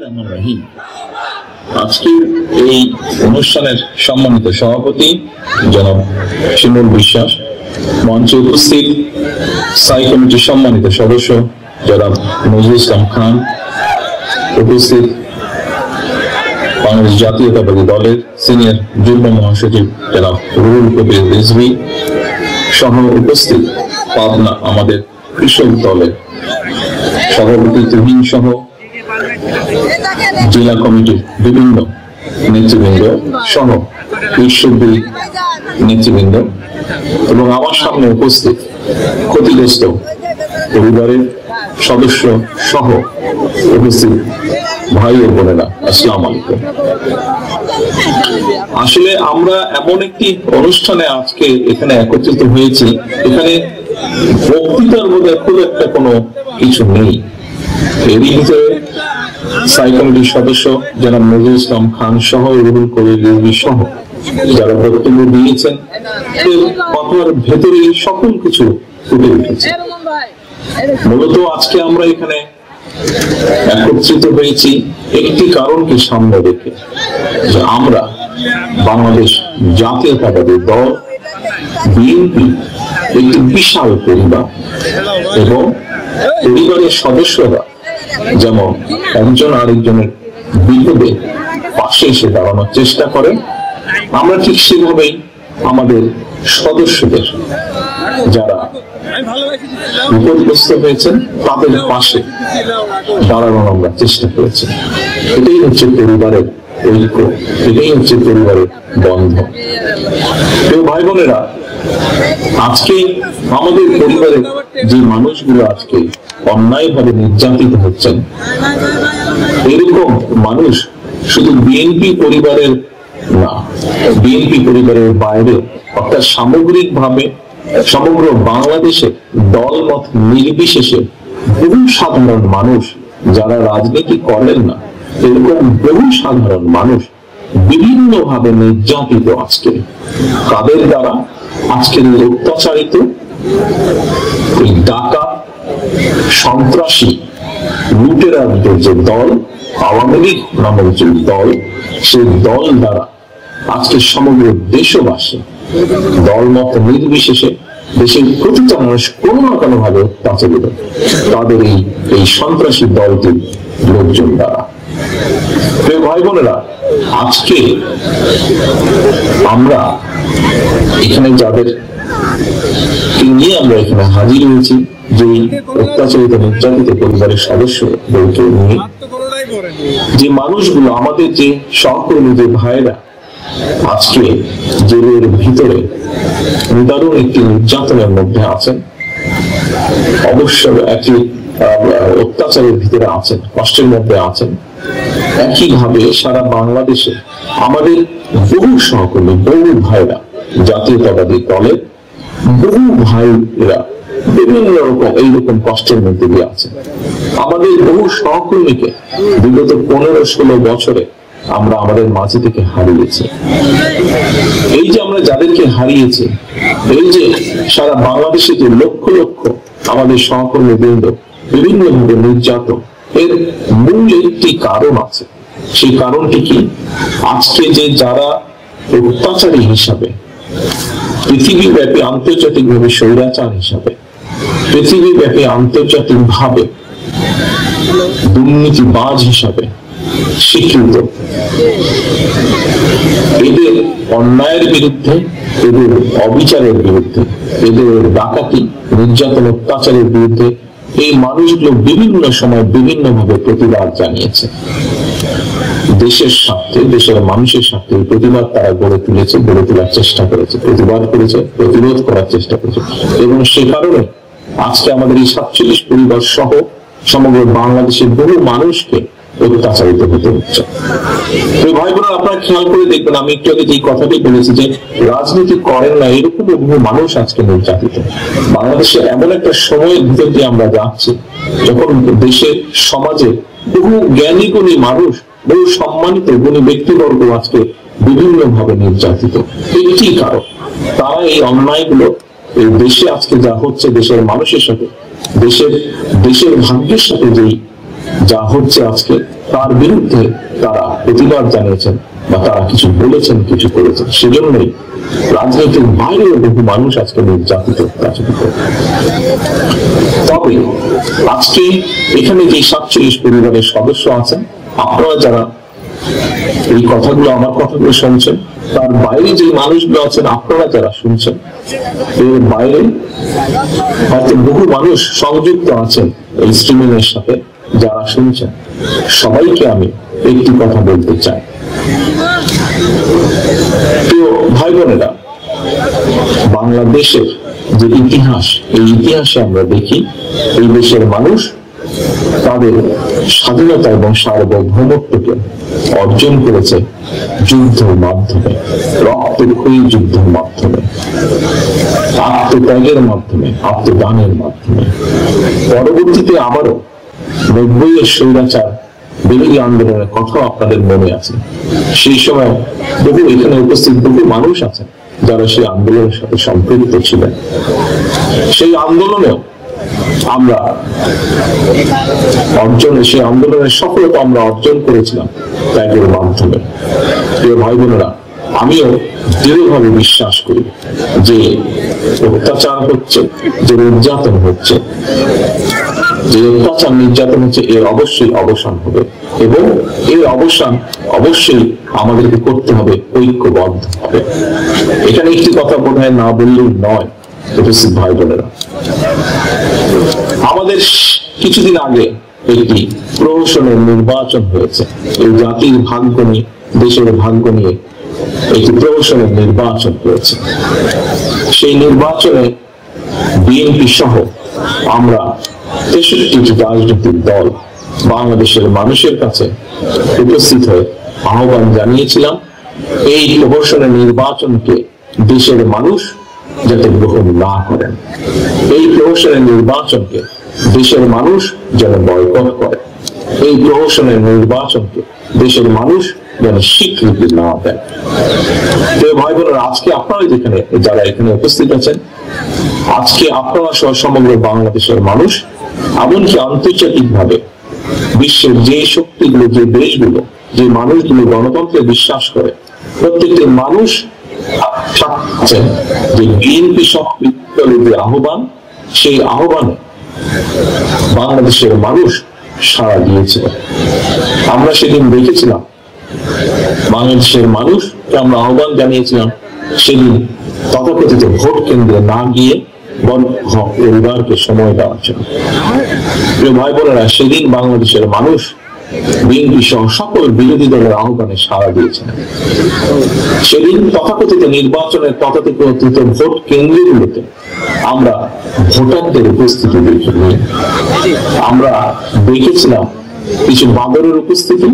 রহমান রহিম। আজকের এই অনুষ্ঠানের সম্মানিত সভাপতি জনাব শিমুল বিশ্বাস, মঞ্চে উপস্থিত স্থায়ী কমিটির সম্মানিত সদস্য জনাব নজরুল ইসলাম খান, উপস্থিত বাংলাদেশ জাতীয়তাবাদী দলের সিনিয়র যুগ্ম মহাসচিব জনাব রুহুল কবির রিজভী সহ উপস্থিত পাবনা আমাদের কৃষক দলের সভাপতি তুহিন সহ জেলা কমিটির বিভিন্ন নেতৃবৃন্দ সহ কৃষকদের নেতৃবৃন্দ এবং আমার সামনে উপস্থিত ক্ষতিগ্রস্ত পরিবারের সদস্য সহ উপস্থিত ভাই ও বোনেরা, আসসালামু আলাইকুম। আসলে আমরা এমন একটি অনুষ্ঠানে আজকে এখানে একত্রিত হয়েছি, এখানে বক্তৃতার মধ্যে খুব একটা কোনো কিছু নেই। এরই ভিতরে স্থায়ী কমিটির সদস্য যারা নজরুল ইসলাম খান সহ রুহুল কবির রিজভী সহ যারা বক্তব্য দিয়েছেন, কথার ভেতরে সকল কিছু ফুটে উঠেছে। মূলত আজকে আমরা এখানে একত্রিত হয়েছি একটি কারণকে সামনে রেখে, যে আমরা বাংলাদেশ জাতীয়তাবাদী দল বিএনপি একটি বিশাল পরিবার এবং পরিবারের সদস্যরা যেমন একজন আরেকজনের বিপদে পাশে এসে দাঁড়ানোর চেষ্টা করে, আমরা ঠিক সেভাবেই আমাদের সদস্যদের যারা বিপদগ্রস্ত হয়েছেন তাদের পাশে দাঁড়ানোর আমরা চেষ্টা করেছি। এটাই হচ্ছে পরিবারের ঐক্য, এটাই হচ্ছে পরিবারের বন্ধন। তো ভাই বোনেরা, আজকে আমাদের পরিবারের যে মানুষগুলো আজকে অন্যায়ভাবে নির্যাতিত হচ্ছেন, এরকম মানুষ শুধু বিএনপি পরিবারের না, বিএনপি পরিবারের বাইরে অর্থাৎ সামগ্রিকভাবে সমগ্র বাংলাদেশে দলমত নির্বিশেষে বহু সাধারণ মানুষ যারা রাজনীতি করেন না, এরকম বহু সাধারণ মানুষ বিভিন্ন ভাবে নির্যাতিত আজকে। তাদের দ্বারা আজকের অত্যাচারিত এই ডাকাত সন্ত্রাসী লুটেরাদের যে দল আওয়ামী লীগ নামের যে দল, সেই দল দ্বারা আজকে সমগ্র দেশবাসী দলমত নির্বিশেষে দেশের প্রতিটা মানুষ কোনো না কোনো ভাবে অত্যাচারিত তাদের এই সন্ত্রাসী দলটির লোকজন দ্বারা। প্রিয় ভাই বোনেরা, আজকে আমরা এখানে যাদের নিয়ে আমরা এখানে হাজির হয়েছি, যে অত্যাচারিত নির্যাতিত পরিবারের সদস্যদেরকে নিয়ে, যে মানুষগুলো আমাদের যে সহকর্মী যে ভাইরা আজকে জেলের ভিতরে নিদারুণ একটি নির্যাতনের মধ্যে আছেন, অবশ্য একটি অত্যাচারের ভিতরে আছেন, কষ্টের মধ্যে আছেন। একইভাবে সারা বাংলাদেশে আমাদের বহু সহকর্মী, বহু ভাইরা জাতীয়তাবাদী দলের বহু ভাইরা বিভিন্ন রকম এইরকম কষ্টের মধ্যে দিয়ে আছে। আমাদের বহু সহকর্মীকে বিগত 15-16 বছরে আমরা আমাদের মাঝে থেকে হারিয়েছি। এই যে আমরা যাদেরকে হারিয়েছি, এই যে সারা বাংলাদেশে যে লক্ষ লক্ষ আমাদের সহকর্মী বৃন্দ বিভিন্ন ভাবে নির্যাতন, এর মূল একটি কারণ আছে। সেই কারণটি কি? আজকে যে যারা অত্যাচারী হিসাবে, পৃথিবীব্যাপী আন্তর্জাতিক ভাবে স্বৈরাচার হিসাবে, পৃথিবীব্যাপী আন্তর্জাতিক ভাবে দুর্নীতিবাজ হিসাবে স্বীকৃত, এদের অন্যায়ের বিরুদ্ধে, এদের অবিচারের বিরুদ্ধে, এদের ডাকাতি নির্যাতন অত্যাচারের বিরুদ্ধে এই মানুষগুলো বিভিন্ন সময় বিভিন্ন ভাবে প্রতিবাদ জানিয়েছে। দেশের স্বার্থে, দেশের মানুষের স্বার্থে প্রতিবাদ তারা গড়ে তুলেছে, গড়ে তোলার চেষ্টা করেছে, প্রতিবাদ করেছে, প্রতিরোধ করার চেষ্টা করেছে। এবং সে কারণে আজকে আমাদের এই 47 পরিবার সহ সমগ্র বাংলাদেশের বহু মানুষকে অত্যাচারিত হতে হচ্ছে। ভাই বোনেরা, আপনারা খেয়াল করে দেখবেন, আমি একটু আগে যে কথাটি বলেছি যে রাজনীতি করেন না এরকম বহু মানুষ আজকে নির্যাতিত। বাংলাদেশে এমন একটা সময়ের ভিতর দিয়ে আমরা যাচ্ছি যখন দেশের সমাজে বহু জ্ঞানী গুণী মানুষ, বহু সম্মানিত গুণী ব্যক্তিবর্গ আজকে বিভিন্ন ভাবে নির্যাতিত। একটি কারণ, তারা এই অন্যায়গুলো এই দেশে আজকে যা হচ্ছে দেশের মানুষের সাথে, দেশের ভাগ্যের সাথে যেই যা হচ্ছে আজকে তার বিরুদ্ধে তারা প্রতিবাদ জানিয়েছেন বা তারা কিছু বলেছেন, কিছু করেছেন। সেজন্যই রাজনৈতিক বাইরেও বহু মানুষ আজকে নির্যাতিত, অত্যাচারিত। তবে আজকে এখানে যে 47 পরিবারের সদস্য আছেন, আপনারা যারা এই কথাগুলো, আমার কথাগুলো শুনছেন, তার বাইরে যে মানুষগুলো আছেন, আপনারা যারা শুনছেন, এর বাইরে হয়তো বহু মানুষ সংযুক্ত আছেন এই স্ট্রিমিং এর সাথে, যারা শুনছেন সবাইকে আমি একটি কথা বলতে চাই। তো ভাই বোনেরা, বাংলাদেশের যে ইতিহাস, এই ইতিহাসে আমরা দেখি এই দেশের মানুষ তাদের স্বাধীনতা এবং সার্বভৌমত্বকে অর্জন করেছে যুদ্ধের মাধ্যমে, রক্তক্ষয়ী যুদ্ধের মাধ্যমে, আত্মত্যাগের মাধ্যমে, আত্মদানের মাধ্যমে। পরবর্তীতে আবারও 90-এর স্বৈরাচার বিরোধী আন্দোলনের কথা আপনাদের মনে আছে। সেই সময় বহু এখানে উপস্থিত বহু মানুষ আছেন যারা সেই আন্দোলনের সাথে সম্পৃক্ত ছিলেন। সেই আন্দোলনেও আমরা সেই আন্দোলনের সফলতা আমরা অর্জন করেছিলাম ত্যাগের মাধ্যমে। প্রিয় ভাই বোনেরা, আমিও দৃঢ়ভাবে বিশ্বাস করি যে অত্যাচার হচ্ছে, যে নির্যাতন হচ্ছে, যে অত্যাচার নির্যাতন হচ্ছে, এর অবশ্যই অবসান হবে এবং এর অবসান অবশ্যই আমাদেরকে করতে হবে ঐক্যবদ্ধ হবে। এখানে একটি কথা বোধহয় না বললেই নয় উপস্থিত ভাই বোনেরা। আমাদের কিছুদিন আগে একটি প্রহসনের নির্বাচন হয়েছে। এই জাতির ভাগ্য নিয়ে, দেশের ভাগ্য নিয়ে একটি প্রহসনের নির্বাচন হয়েছে। সেই নির্বাচনে বিএনপি সহ আমরা 63টি রাজনৈতিক দল বাংলাদেশের মানুষের কাছে উপস্থিত হয়ে আহ্বান জানিয়েছিলাম এই প্রহসনের নির্বাচনকে দেশের মানুষ যাতে গ্রহণ না করেন, এই প্রহসনের নির্বাচনকে দেশের মানুষ যেন বয়কট করে, এই প্রহসনের নির্বাচনকে দেশের মানুষ যেন স্বীকৃতি না দেয়। তো ভাই বোনেরা, আজকে আপনারা যেখানে, যারা এখানে উপস্থিত আছেন, আজকে আপনারা সহ সমগ্র বাংলাদেশের মানুষ, এমনকি আন্তর্জাতিক ভাবে বিশ্বের যে শক্তিগুলো, যে দেশগুলো, যে মানুষগুলো গণতন্ত্রে বিশ্বাস করে, প্রত্যেকটি মানুষ যে বিএনপি সংবিধানের যে আহ্বান, সেই আহ্বানে বাংলাদেশের মানুষ সাড়া দিয়েছিল। আমরা সেদিন দেখেছিলাম বাংলাদেশের মানুষকে আমরা আহ্বান জানিয়েছিলাম সেদিন তথাকথিত ভোট কেন্দ্রে না গিয়ে পরিবারকে সময় দেওয়ার জন্য। প্রিয় ভাই বোনেরা, সেদিন বাংলাদেশের মানুষ বিএনপি সহ সকল বিরোধী দলের আহ্বানে সাড়া দিয়েছেন। সেদিন তথাকথিত নির্বাচনের তথাকথিত ভোট কেন্দ্রগুলোতে আমরা ভোটারদের উপস্থিতি দেখিনি। আমরা দেখেছিলাম কিছু বাঁদরের উপস্থিতি,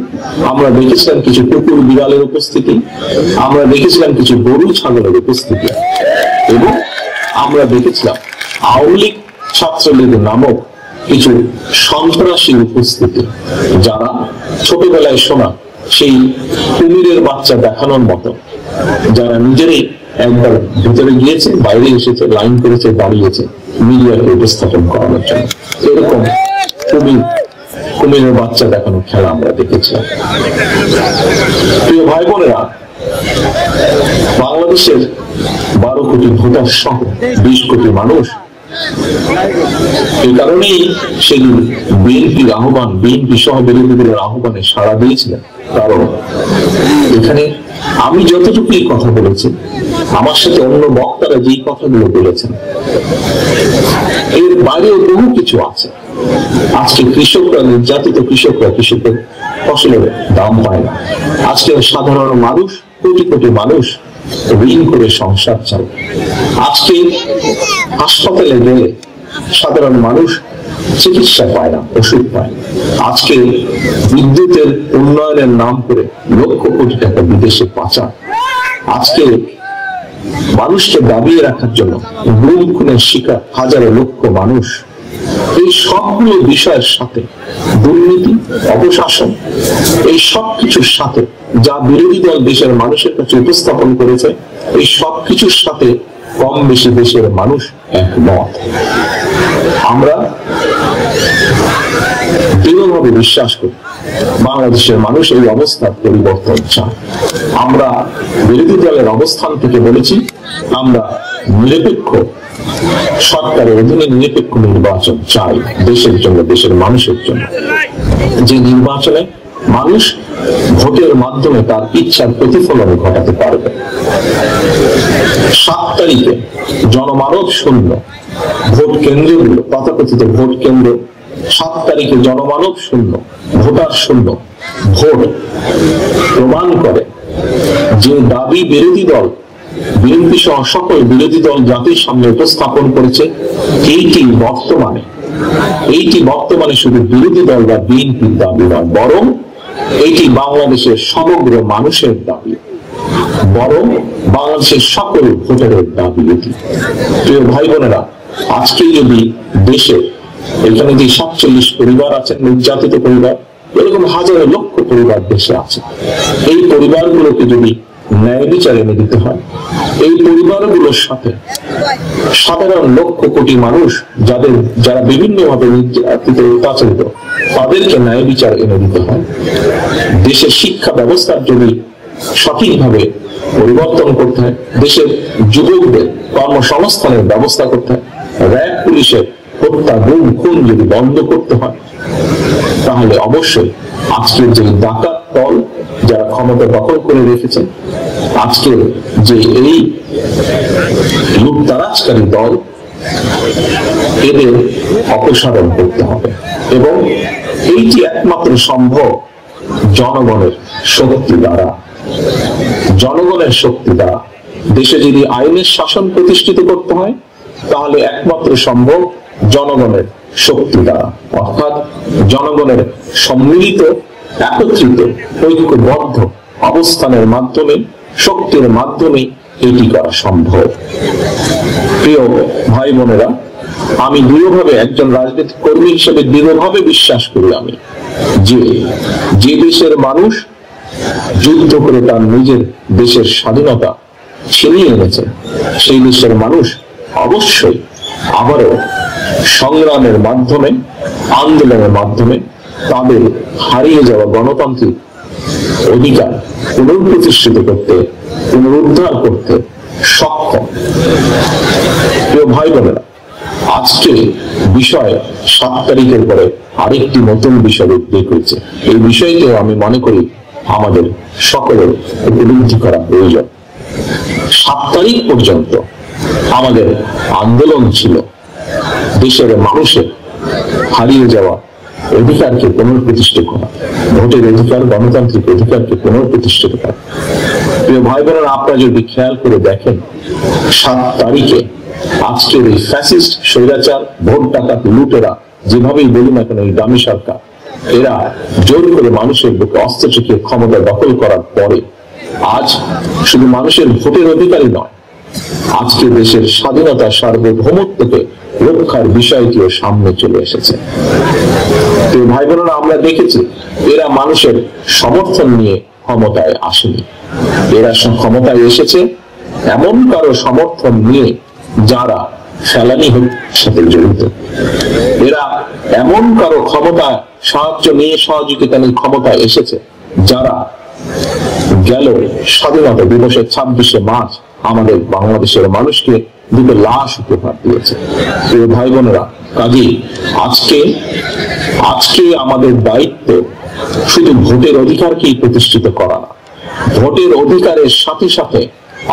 আমরা দেখেছিলাম কিছু কুকুর বিড়ালের উপস্থিতি, আমরা দেখেছিলাম কিছু গরু ছাগলের উপস্থিতি, এবং আমরা দেখেছিলাম আওয়ামী লীগ, ছাত্রলীগ নামক কিছু সন্ত্রাসী উপস্থিতি, যারা ছোটবেলায় শোনা সেই কুমিরের বাচ্চা দেখানোর মতো, যারা নিজেরাই একবার ভিতরে গিয়েছে, বাইরে এসেছে, লাইন করেছে, দাঁড়িয়েছে মিডিয়াকে উপস্থাপন করানোর জন্য। এরকম কুমিরের বাচ্চা দেখানোর খেলা আমরা দেখেছিলাম। প্রিয় ভাই বোনেরা, বাংলাদেশের 12 কোটি ভোটার সহ 20 কোটি মানুষ এই কারণেই সেদিন বিএনপির আহ্বান, বিএনপি সহ বিরোধী দলের আহ্বানে সাড়া দিয়েছিলেন। কারণ এখানে আমি যতটুকু কথা বলেছি, আমার সাথে অন্য বক্তারা যেই কথাগুলো বলেছেন, এর বাইরেও বহু কিছু আছে। আজকে কৃষকরা, নির্যাতিত কৃষকরা, কৃষকের ফসলের দাম পায় না। আজকে সাধারণ মানুষ, কোটি কোটি মানুষ ঋণ করে সংসার চালায়। আজকে হাসপাতালে গেলে সাধারণ মানুষ চিকিৎসা পায় না, ওষুধ পায় না। আজকে বিদ্যুতের উন্নয়নের নাম করে লক্ষ কোটি টাকা বিদেশে পাচার। আজকে মানুষকে দাবিয়ে রাখার জন্য গুম খুনের শিকার হাজারো লক্ষ মানুষ। এই সবগুলো বিষয়ের সাথে দুর্নীতি, অপশাসন, এই সবকিছুর সাথে যা বিরোধী দল দেশের মানুষের কাছে উপস্থাপন করেছে, এই সবকিছুর সাথে কম বেশি দেশের মানুষ একমত। আমরা দৃঢ়ভাবে বিশ্বাস করি বাংলাদেশের মানুষ এই অবস্থার পরিবর্তন চায়। আমরা বিরোধী দলের অবস্থান থেকে বলেছি আমরা নিরপেক্ষ সরকারের অধীনে নিরপেক্ষ নির্বাচন চাই দেশের জন্য, দেশের মানুষের জন্য, যে নির্বাচনে মানুষ ভোটের মাধ্যমে তার ইচ্ছার প্রতিফলন ঘটাতে পারবে। 7 তারিখে জনমানব শূন্য ভোট কেন্দ্রগুলো, তথাকথিত ভোট কেন্দ্র 7 তারিখে জনমানব শূন্য, ভোটার শূন্য ভোট প্রমাণ করে যে দাবি বিরোধী দল, বিএনপি সহ সকল বিরোধী দল জাতির সামনে উপস্থাপন করেছে, এইটি বর্তমানে শুধু বিরোধী দল বা বিএনপির দাবি নয়, বরং এটি বাংলাদেশের সমগ্র মানুষের দাবি, বরং বাংলাদেশের সকল ভোটারের দাবি এটি। প্রিয় ভাই বোনেরা, আজকে যদি দেশে এখানে যে 47 পরিবার আছেন, নির্যাতিত পরিবার, এরকম হাজারো লক্ষ পরিবার দেশে আছে, এই পরিবারগুলোকে যদি ন্যায় বিচার এনে দিতে হয়, এই পরিবারগুলোর সাথে সাধারণ লক্ষ কোটি মানুষ যারা বিভিন্নভাবে নির্যাতিত, অত্যাচারিত, তাদেরকে ন্যায় বিচার এনে দিতে হয়। দেশের শিক্ষা ব্যবস্থার যদি সঠিকভাবে পরিবর্তন করতে হয়, দেশের যুবকদের কর্মসংস্থানের ব্যবস্থা করতে হয়, র্যাব পুলিশের হত্যা, গুম, খুন যদি বন্ধ করতে হয়, তাহলে অবশ্যই আজকের যে ডাকাত দল যারা ক্ষমতা দখল করে রেখেছেন, আজকের যে এই লুটতারাজকারী দল, এদের অপসারণ করতে হবে। এবং এইটি একমাত্র সম্ভব জনগণের শক্তি দ্বারা। জনগণের শক্তি দ্বারা দেশে যদি আইনের শাসন প্রতিষ্ঠিত করতে হয়, তাহলে একমাত্র সম্ভব জনগণের শক্তি দ্বারা, অর্থাৎ জনগণের সম্মিলিত, একত্রিত, ঐক্যবদ্ধ অবস্থানের মাধ্যমে, শক্তির মাধ্যমে এটি করা সম্ভব। প্রিয় ভাই বোনেরা, আমি দৃঢ়ভাবে একজন রাজনৈতিক কর্মী হিসেবে দৃঢ়ভাবে বিশ্বাস করি আমি যে দেশের মানুষ যুদ্ধ করে তার নিজের দেশের স্বাধীনতা ছিনিয়ে এনেছে, সেই দেশের মানুষ অবশ্যই আবারও সংগ্রামের মাধ্যমে, আন্দোলনের মাধ্যমে তাদের হারিয়ে যাওয়া গণতান্ত্রিক অধিকার পুনঃপ্রতিষ্ঠিত করতে, পুনরুদ্ধার করতে সক্ষম। প্রিয় ভাই বোনেরা, আজকে বিষয় 7 তারিখের পরে আরেকটি নতুন বিষয় উদ্বেগ হয়েছে। এই বিষয়কেও আমি মনে করি আমাদের সকলের উপলব্ধি করা প্রয়োজন। 7 তারিখ পর্যন্ত আমাদের আন্দোলন ছিল দেশের মানুষের হারিয়ে যাওয়া অধিকারকে পুনঃপ্রতিষ্ঠিত করা, ভোটের অধিকার, গণতান্ত্রিক অধিকারকে পুনঃপ্রতিষ্ঠিত করা। প্রিয় ভাই বোনেরা, আপনারা যদি খেয়াল করে দেখেন, 7 তারিখে আজকের এই ফ্যাসিস্ট, স্বৈরাচার, ভোট ডাকাত, লুটেরা, যেভাবেই বলি না কেন, এই দামি সরকার, এরা জোর করে মানুষের বুকে অস্ত্র চেখে ক্ষমতা দখল করার পরে আজ শুধু মানুষের ভোটের অধিকারই নয়, আজকে দেশের স্বাধীনতা, সার্বভৌমত্বকে রক্ষার বিষয়টিও সামনে চলে এসেছে। তো ভাই বোনেরা, আমরা দেখেছি এরা মানুষের সমর্থন নিয়ে ক্ষমতায় আসেনি, এরা ক্ষমতায় এসেছে এমন কারো সমর্থন নিয়ে যারা ফেলানি সাথে জড়িত। এরা এমন কারো ক্ষমতা সাহায্য নিয়ে, সহযোগিতা নিয়ে ক্ষমতায় এসেছে যারা গেল স্বাধীনতা দিবসের 26শে মার্চ আমাদের বাংলাদেশের মানুষকে 2টো লাশ উপহার দিয়েছে। প্রিয় ভাই বোনেরা, কাজেই আজকে আমাদের দায়িত্ব শুধু ভোটের অধিকারকেই প্রতিষ্ঠিত করা না, ভোটের অধিকারের সাথে সাথে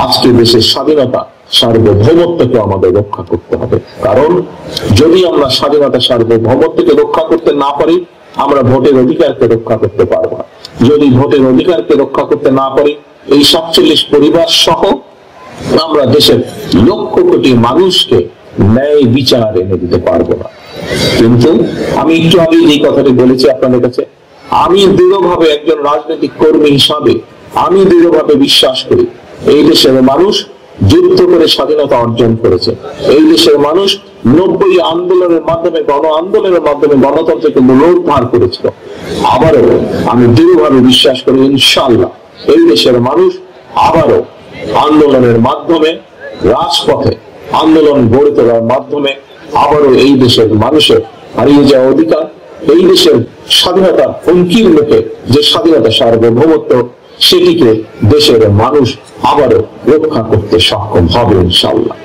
আজকে দেশের স্বাধীনতা, সার্বভৌমত্বকে আমাদের রক্ষা করতে হবে। কারণ যদি আমরা স্বাধীনতা, সার্বভৌমত্বকে রক্ষা করতে না পারি, আমরা ভোটের অধিকারকে রক্ষা করতে পারবো না। যদি ভোটের অধিকারকে রক্ষা করতে না পারি, এই 47 পরিবার সহ আমরা দেশের লক্ষ কোটি মানুষকে ন্যায় বিচার এনে দিতে পারবো না। কিন্তু আমি একটু আগে এই কথাটি বলেছি আপনাদের কাছে, আমি দৃঢ়ভাবে একজন রাজনৈতিক কর্মী হিসাবে আমি দৃঢ়ভাবে বিশ্বাস করি এই দেশের মানুষ যুদ্ধ করে স্বাধীনতা অর্জন করেছে। এই দেশের মানুষ 90 আন্দোলনের মাধ্যমে, গণ আন্দোলনের মাধ্যমে গণতন্ত্রকে পুনরুদ্ধার করেছিল। আবারও আমি দৃঢ়ভাবে বিশ্বাস করি ইনশাআল্লাহ এই দেশের মানুষ আবারও আন্দোলনের মাধ্যমে, রাজপথে আন্দোলন গড়ে তোলার মাধ্যমে আবারও এই দেশের মানুষের হারিয়ে যাওয়া অধিকার, এই দেশের স্বাধীনতা হুমকির মুখে যে স্বাধীনতা সার্বভৌমত্ব, সেটিকে দেশের মানুষ আবারও রক্ষা করতে সক্ষম হবে ইনশাআল্লাহ।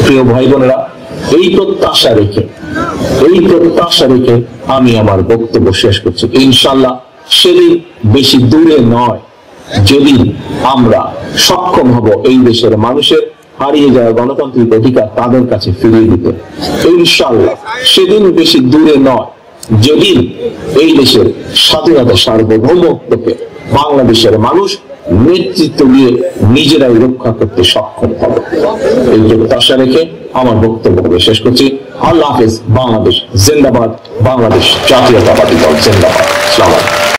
প্রিয় ভাই বোনেরা, এই প্রত্যাশা রেখে আমি আমার বক্তব্য শেষ করছি। ইনশাআল্লাহ সেদিন বেশি দূরে নয়, যেদিন আমরা সক্ষম হব এই দেশের মানুষের হারিয়ে যাওয়া গণতান্ত্রিক অধিকার তাদের কাছে ফিরিয়ে দিতে। ইনশাআল্লাহ সেদিন বেশি দূরে নয়, যেদিন এই দেশের স্বাধীনতা সার্বভৌমত্বকে বাংলাদেশের মানুষ নেতৃত্ব দিয়ে নিজেরাই রক্ষা করতে সক্ষম হবে। এই প্রত্যাশা রেখে আমার বক্তব্য শেষ করছি। আল্লাহ হাফেজ। বাংলাদেশ জিন্দাবাদ। বাংলাদেশ জাতীয়তাবাদী দল জিন্দাবাদ। আসসালামু আলাইকুম।